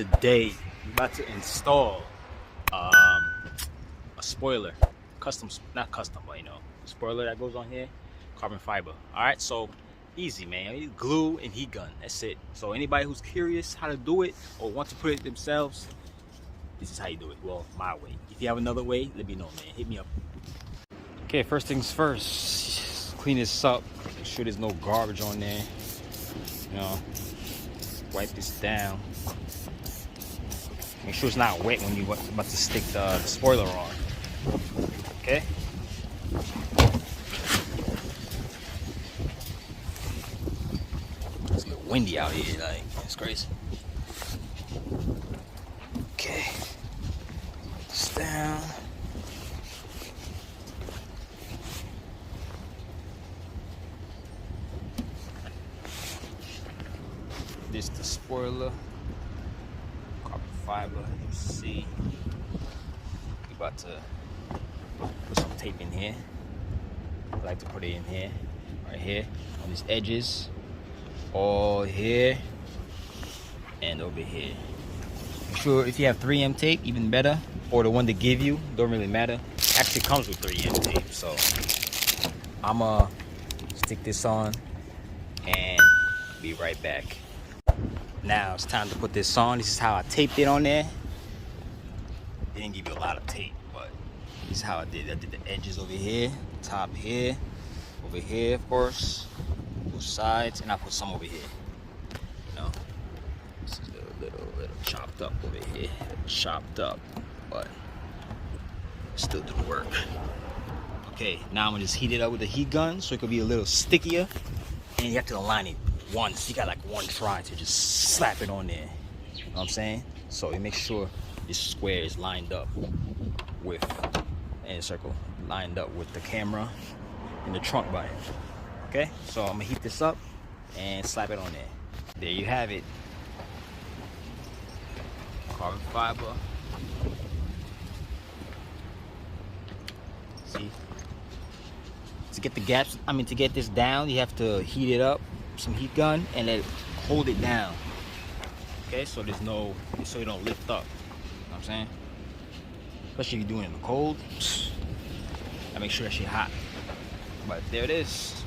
Today we're about to install a spoiler, not custom, but spoiler that goes on here, carbon fiber. All right, so easy, man. Glue and heat gun, that's it. So anybody who's curious how to do it or want to put it themselves, this is how you do it. Well, my way. If you have another way, let me know, man. Hit me up. Okay, first things first, clean this up, make sure there's no garbage on there. Wipe this down. Make sure it's not wet when you're about to stick the spoiler on. Okay? It's get windy out here, like, it's crazy. Okay. Put this down. This the spoiler. Carbon fiber, you see. We about to put some tape in here. I like to put it in here, right here, on these edges, all here, and over here. Make sure if you have 3M tape, even better, or the one they give you, don't really matter. Actually comes with 3M tape, so I'ma stick this on and be right back. Now it's time to put this on. This is how I taped it on there. They didn't give you a lot of tape, but this is how I did. I did the edges over here, top here, over here, of course, both sides, and I put some over here. This is a little chopped up over here, chopped up, but still do the work. Okay, now I'm gonna just heat it up with the heat gun so it could be a little stickier, and you have to align it once. You got like one try to just slap it on there. You know what I'm saying? So you make sure this square is lined up with, and a circle lined up with the camera and the trunk button. Okay, so I'm gonna heat this up and slap it on there. There you have it. Carbon fiber. See? To get the gaps, to get this down, you have to heat it up, some heat gun, and then hold it down. Okay, so so you don't lift up. You know what I'm saying? Especially if you're doing it in the cold. I make sure that shit hot. But there it is.